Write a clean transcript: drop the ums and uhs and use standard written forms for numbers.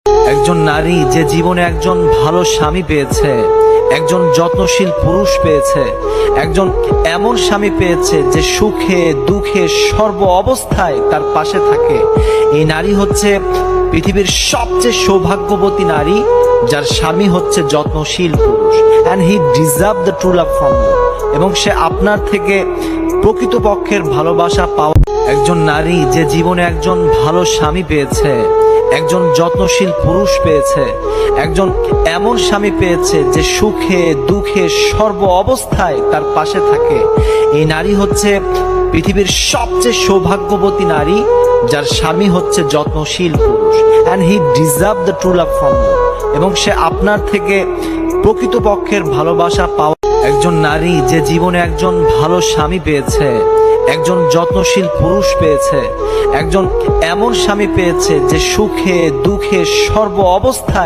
একজন নারী যে জীবনে একজন ভালো স্বামী পেয়েছে, একজন যত্নশীল পুরুষ পেয়েছে, একজন এমন স্বামী পেয়েছে যে সুখে দুঃখে সর্ব অবস্থায় তার পাশে থাকে, এই নারী হচ্ছে পৃথিবীর সবচেয়ে সৌভাগ্যবতী নারী, যার স্বামী হচ্ছে যত্নশীল পুরুষ। And he deserve the true love from you. এবং সে আপনার থেকে প্রকৃতপক্ষের ভালোবাসা পাওয়া। একজন নারী যে জীবনে একজন ভালো স্বামী পেয়েছে, একজন যত্নশীল পুরুষ পেয়েছে, একজন এমন স্বামী পেয়েছে যে সুখে দুঃখে সর্ব অবস্থায় তার পাশে থাকে, এই নারী হচ্ছে পৃথিবীর সবচেয়ে সৌভাগ্যবতী নারী, যার স্বামী হচ্ছে যত্নশীল পুরুষ। And he deserve the true love from you. এবং সে আপনার থেকে প্রকৃতপক্ষের ভালোবাসা পাওয়া। একজন নারী যে জীবনে একজন ভালো স্বামী পেয়েছে, একজন যত্নশীল পুরুষ পেয়েছে, একজন এমন স্বামী পেয়েছে যে সুখে দুঃখে সর্ব অবস্থায়